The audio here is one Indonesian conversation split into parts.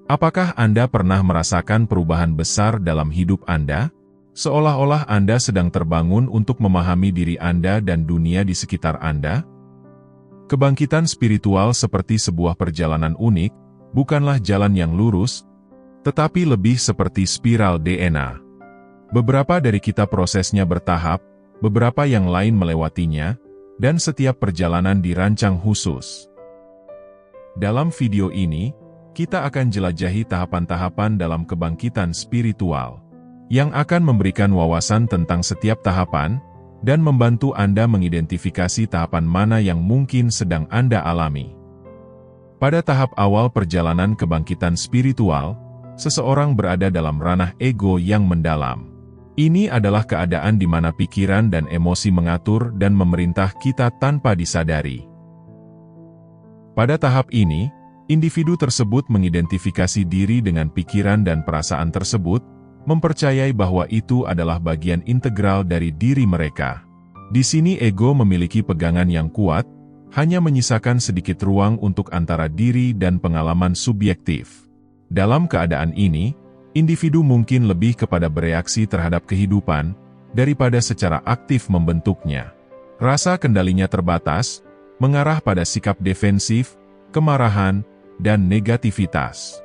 Apakah Anda pernah merasakan perubahan besar dalam hidup Anda? Seolah-olah Anda sedang terbangun untuk memahami diri Anda dan dunia di sekitar Anda? Kebangkitan spiritual seperti sebuah perjalanan unik, bukanlah jalan yang lurus, tetapi lebih seperti spiral DNA. Beberapa dari kita prosesnya bertahap, beberapa yang lain melewatinya, dan setiap perjalanan dirancang khusus. Dalam video ini, kita akan jelajahi tahapan-tahapan dalam kebangkitan spiritual, yang akan memberikan wawasan tentang setiap tahapan, dan membantu Anda mengidentifikasi tahapan mana yang mungkin sedang Anda alami. Pada tahap awal perjalanan kebangkitan spiritual, seseorang berada dalam ranah ego yang mendalam. Ini adalah keadaan di mana pikiran dan emosi mengatur dan memerintah kita tanpa disadari. Pada tahap ini, individu tersebut mengidentifikasi diri dengan pikiran dan perasaan tersebut, mempercayai bahwa itu adalah bagian integral dari diri mereka. Di sini ego memiliki pegangan yang kuat, hanya menyisakan sedikit ruang untuk antara diri dan pengalaman subjektif. Dalam keadaan ini, individu mungkin lebih kepada bereaksi terhadap kehidupan, daripada secara aktif membentuknya. Rasa kendalinya terbatas, mengarah pada sikap defensif, kemarahan, dan negativitas.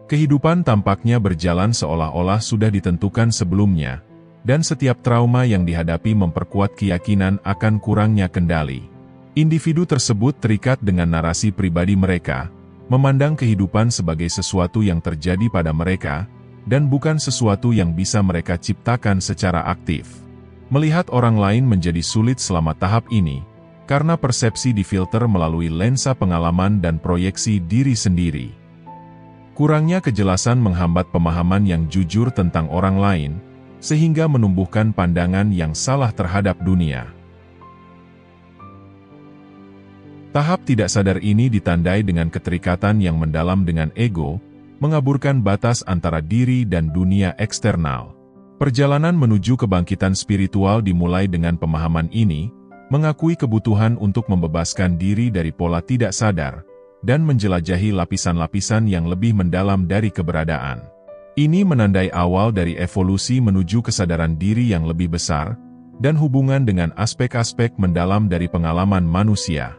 Kehidupan tampaknya berjalan seolah-olah sudah ditentukan sebelumnya, dan setiap trauma yang dihadapi memperkuat keyakinan akan kurangnya kendali. Individu tersebut terikat dengan narasi pribadi mereka, memandang kehidupan sebagai sesuatu yang terjadi pada mereka, dan bukan sesuatu yang bisa mereka ciptakan secara aktif. Melihat orang lain menjadi sulit selama tahap ini, karena persepsi difilter melalui lensa pengalaman dan proyeksi diri sendiri. Kurangnya kejelasan menghambat pemahaman yang jujur tentang orang lain, sehingga menumbuhkan pandangan yang salah terhadap dunia. Tahap tidak sadar ini ditandai dengan keterikatan yang mendalam dengan ego, mengaburkan batas antara diri dan dunia eksternal. Perjalanan menuju kebangkitan spiritual dimulai dengan pemahaman ini, mengakui kebutuhan untuk membebaskan diri dari pola tidak sadar, dan menjelajahi lapisan-lapisan yang lebih mendalam dari keberadaan. Ini menandai awal dari evolusi menuju kesadaran diri yang lebih besar, dan hubungan dengan aspek-aspek mendalam dari pengalaman manusia.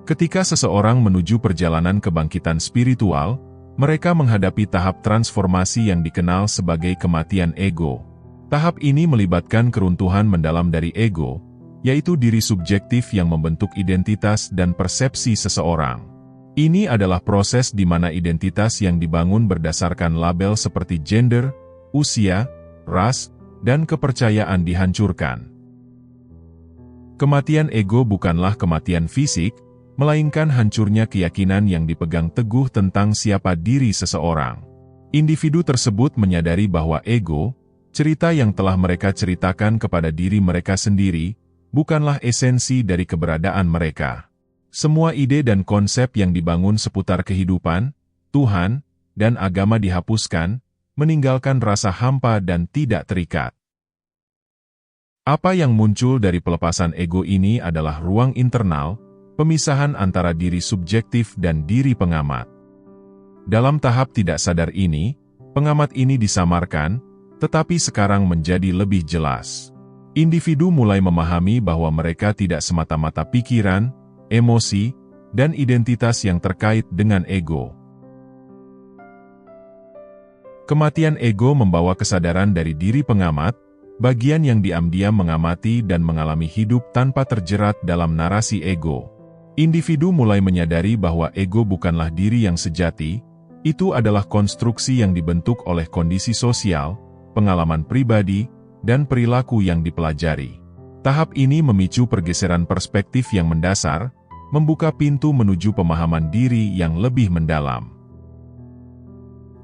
Ketika seseorang menuju perjalanan kebangkitan spiritual, mereka menghadapi tahap transformasi yang dikenal sebagai kematian ego. Tahap ini melibatkan keruntuhan mendalam dari ego, yaitu diri subjektif yang membentuk identitas dan persepsi seseorang. Ini adalah proses di mana identitas yang dibangun berdasarkan label seperti gender, usia, ras, dan kepercayaan dihancurkan. Kematian ego bukanlah kematian fisik, melainkan hancurnya keyakinan yang dipegang teguh tentang siapa diri seseorang. Individu tersebut menyadari bahwa ego, cerita yang telah mereka ceritakan kepada diri mereka sendiri, bukanlah esensi dari keberadaan mereka. Semua ide dan konsep yang dibangun seputar kehidupan, Tuhan, dan agama dihapuskan, meninggalkan rasa hampa dan tidak terikat. Apa yang muncul dari pelepasan ego ini adalah ruang internal, pemisahan antara diri subjektif dan diri pengamat. Dalam tahap tidak sadar ini, pengamat ini disamarkan, tetapi sekarang menjadi lebih jelas. Individu mulai memahami bahwa mereka tidak semata-mata pikiran, emosi, dan identitas yang terkait dengan ego. Kematian ego membawa kesadaran dari diri pengamat, bagian yang diam-diam mengamati dan mengalami hidup tanpa terjerat dalam narasi ego. Individu mulai menyadari bahwa ego bukanlah diri yang sejati, itu adalah konstruksi yang dibentuk oleh kondisi sosial, pengalaman pribadi, dan perilaku yang dipelajari. Tahap ini memicu pergeseran perspektif yang mendasar, membuka pintu menuju pemahaman diri yang lebih mendalam.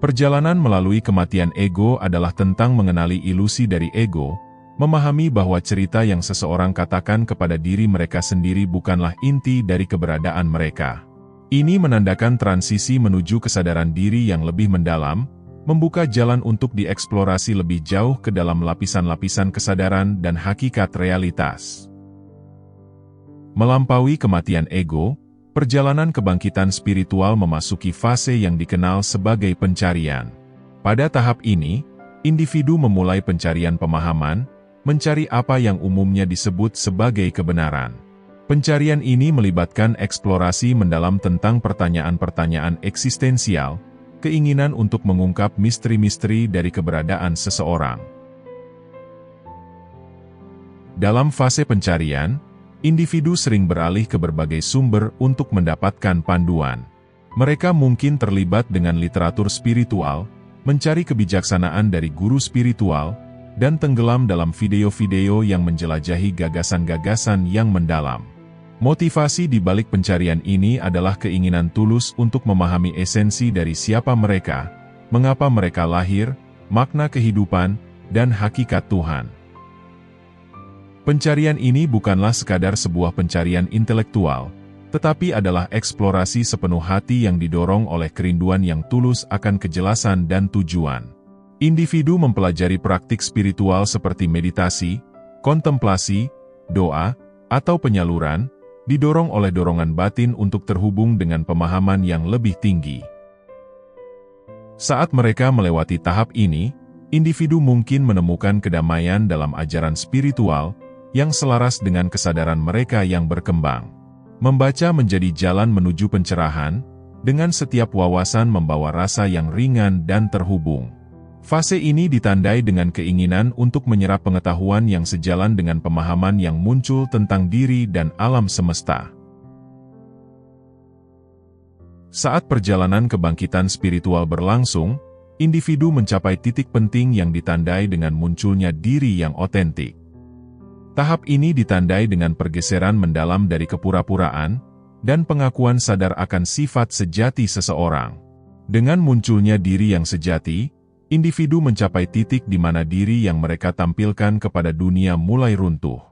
Perjalanan melalui kematian ego adalah tentang mengenali ilusi dari ego, memahami bahwa cerita yang seseorang katakan kepada diri mereka sendiri bukanlah inti dari keberadaan mereka. Ini menandakan transisi menuju kesadaran diri yang lebih mendalam, membuka jalan untuk dieksplorasi lebih jauh ke dalam lapisan-lapisan kesadaran dan hakikat realitas. Melampaui kematian ego, Perjalanan kebangkitan spiritual memasuki fase yang dikenal sebagai pencarian. Pada tahap ini, individu memulai pencarian pemahaman, mencari apa yang umumnya disebut sebagai kebenaran. Pencarian ini melibatkan eksplorasi mendalam tentang pertanyaan-pertanyaan eksistensial, keinginan untuk mengungkap misteri-misteri dari keberadaan seseorang. Dalam fase pencarian, individu sering beralih ke berbagai sumber untuk mendapatkan panduan. Mereka mungkin terlibat dengan literatur spiritual, mencari kebijaksanaan dari guru spiritual, dan tenggelam dalam video-video yang menjelajahi gagasan-gagasan yang mendalam. Motivasi di balik pencarian ini adalah keinginan tulus untuk memahami esensi dari siapa mereka, mengapa mereka lahir, makna kehidupan, dan hakikat Tuhan. Pencarian ini bukanlah sekadar sebuah pencarian intelektual, tetapi adalah eksplorasi sepenuh hati yang didorong oleh kerinduan yang tulus akan kejelasan dan tujuan. Individu mempelajari praktik spiritual seperti meditasi, kontemplasi, doa, atau penyaluran, didorong oleh dorongan batin untuk terhubung dengan pemahaman yang lebih tinggi. Saat mereka melewati tahap ini, individu mungkin menemukan kedamaian dalam ajaran spiritual, yang selaras dengan kesadaran mereka yang berkembang. Membaca menjadi jalan menuju pencerahan, dengan setiap wawasan membawa rasa yang ringan dan terhubung. Fase ini ditandai dengan keinginan untuk menyerap pengetahuan yang sejalan dengan pemahaman yang muncul tentang diri dan alam semesta. Saat perjalanan kebangkitan spiritual berlangsung, individu mencapai titik penting yang ditandai dengan munculnya diri yang otentik. Tahap ini ditandai dengan pergeseran mendalam dari kepura-puraan, dan pengakuan sadar akan sifat sejati seseorang. Dengan munculnya diri yang sejati, individu mencapai titik di mana diri yang mereka tampilkan kepada dunia mulai runtuh.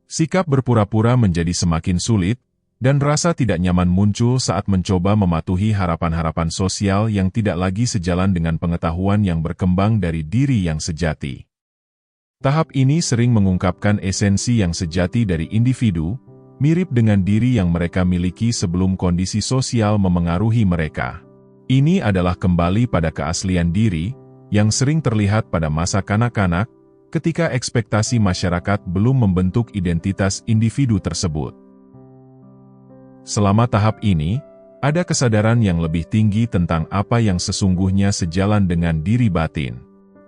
Sikap berpura-pura menjadi semakin sulit, dan rasa tidak nyaman muncul saat mencoba mematuhi harapan-harapan sosial yang tidak lagi sejalan dengan pengetahuan yang berkembang dari diri yang sejati. Tahap ini sering mengungkapkan esensi yang sejati dari individu, mirip dengan diri yang mereka miliki sebelum kondisi sosial memengaruhi mereka. Ini adalah kembali pada keaslian diri, yang sering terlihat pada masa kanak-kanak, ketika ekspektasi masyarakat belum membentuk identitas individu tersebut. Selama tahap ini, ada kesadaran yang lebih tinggi tentang apa yang sesungguhnya sejalan dengan diri batin.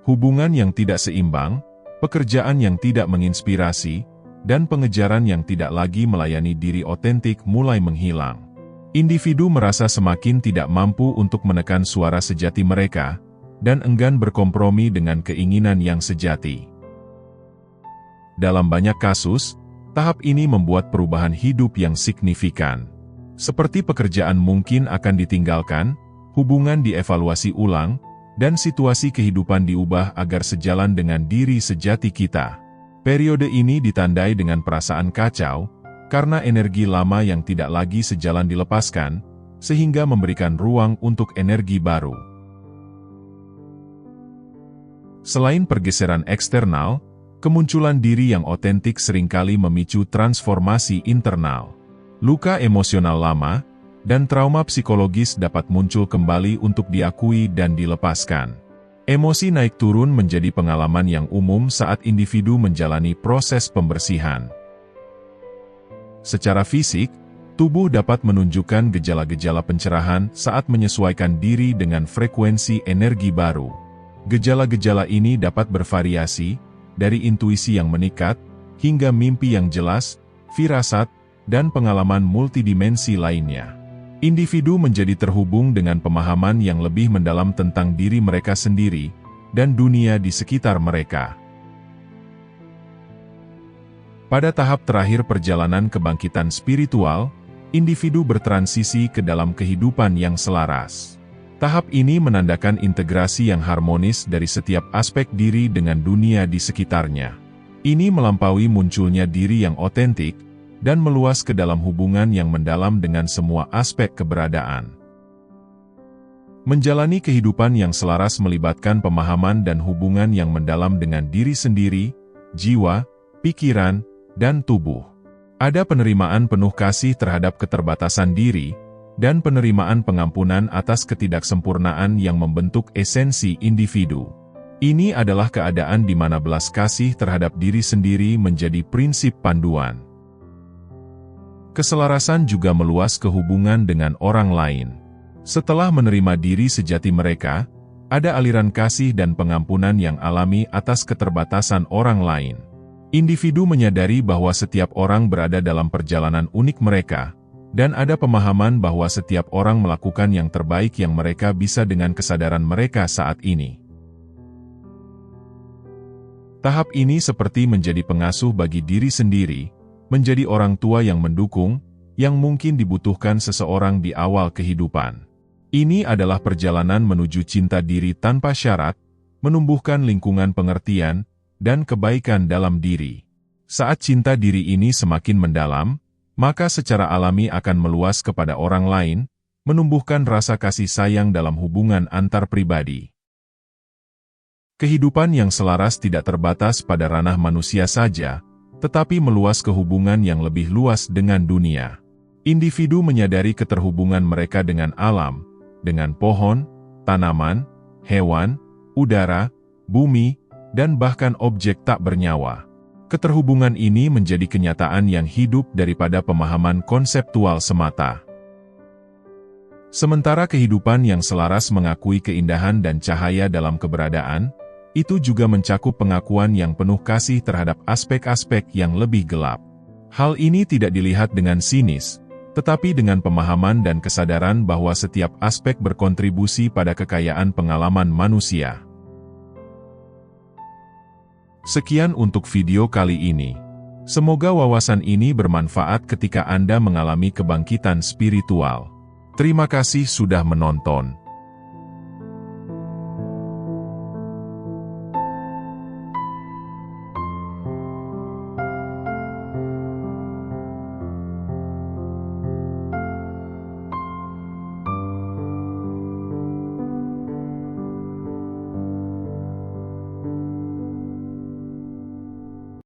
Hubungan yang tidak seimbang, pekerjaan yang tidak menginspirasi, dan pengejaran yang tidak lagi melayani diri otentik mulai menghilang. Individu merasa semakin tidak mampu untuk menekan suara sejati mereka, dan enggan berkompromi dengan keinginan yang sejati. Dalam banyak kasus, tahap ini membuat perubahan hidup yang signifikan. Seperti pekerjaan mungkin akan ditinggalkan, hubungan dievaluasi ulang, dan situasi kehidupan diubah agar sejalan dengan diri sejati kita. Periode ini ditandai dengan perasaan kacau, karena energi lama yang tidak lagi sejalan dilepaskan, sehingga memberikan ruang untuk energi baru. Selain pergeseran eksternal, kemunculan diri yang otentik seringkali memicu transformasi internal. Luka emosional lama, dan trauma psikologis dapat muncul kembali untuk diakui dan dilepaskan. Emosi naik turun menjadi pengalaman yang umum saat individu menjalani proses pembersihan. Secara fisik, tubuh dapat menunjukkan gejala-gejala pencerahan saat menyesuaikan diri dengan frekuensi energi baru. Gejala-gejala ini dapat bervariasi, dari intuisi yang meningkat, hingga mimpi yang jelas, firasat, dan pengalaman multidimensi lainnya. Individu menjadi terhubung dengan pemahaman yang lebih mendalam tentang diri mereka sendiri, dan dunia di sekitar mereka. Pada tahap terakhir perjalanan kebangkitan spiritual, individu bertransisi ke dalam kehidupan yang selaras. Tahap ini menandakan integrasi yang harmonis dari setiap aspek diri dengan dunia di sekitarnya. Ini melampaui munculnya diri yang otentik, dan meluas ke dalam hubungan yang mendalam dengan semua aspek keberadaan. Menjalani kehidupan yang selaras melibatkan pemahaman dan hubungan yang mendalam dengan diri sendiri, jiwa, pikiran, dan tubuh. Ada penerimaan penuh kasih terhadap keterbatasan diri, dan penerimaan pengampunan atas ketidaksempurnaan yang membentuk esensi individu. Ini adalah keadaan di mana belas kasih terhadap diri sendiri menjadi prinsip panduan. Keselarasan juga meluas ke hubungan dengan orang lain. Setelah menerima diri sejati mereka, ada aliran kasih dan pengampunan yang alami atas keterbatasan orang lain. Individu menyadari bahwa setiap orang berada dalam perjalanan unik mereka, dan ada pemahaman bahwa setiap orang melakukan yang terbaik yang mereka bisa dengan kesadaran mereka saat ini. Tahap ini seperti menjadi pengasuh bagi diri sendiri, menjadi orang tua yang mendukung, yang mungkin dibutuhkan seseorang di awal kehidupan. Ini adalah perjalanan menuju cinta diri tanpa syarat, menumbuhkan lingkungan pengertian, dan kebaikan dalam diri. Saat cinta diri ini semakin mendalam, maka secara alami akan meluas kepada orang lain, menumbuhkan rasa kasih sayang dalam hubungan antar pribadi. Kehidupan yang selaras tidak terbatas pada ranah manusia saja, tetapi meluas ke hubungan yang lebih luas dengan dunia. Individu menyadari keterhubungan mereka dengan alam, dengan pohon, tanaman, hewan, udara, bumi, dan bahkan objek tak bernyawa. Keterhubungan ini menjadi kenyataan yang hidup daripada pemahaman konseptual semata. Sementara kehidupan yang selaras mengakui keindahan dan cahaya dalam keberadaan, itu juga mencakup pengakuan yang penuh kasih terhadap aspek-aspek yang lebih gelap. Hal ini tidak dilihat dengan sinis, tetapi dengan pemahaman dan kesadaran bahwa setiap aspek berkontribusi pada kekayaan pengalaman manusia. Sekian untuk video kali ini. Semoga wawasan ini bermanfaat ketika Anda mengalami kebangkitan spiritual. Terima kasih sudah menonton.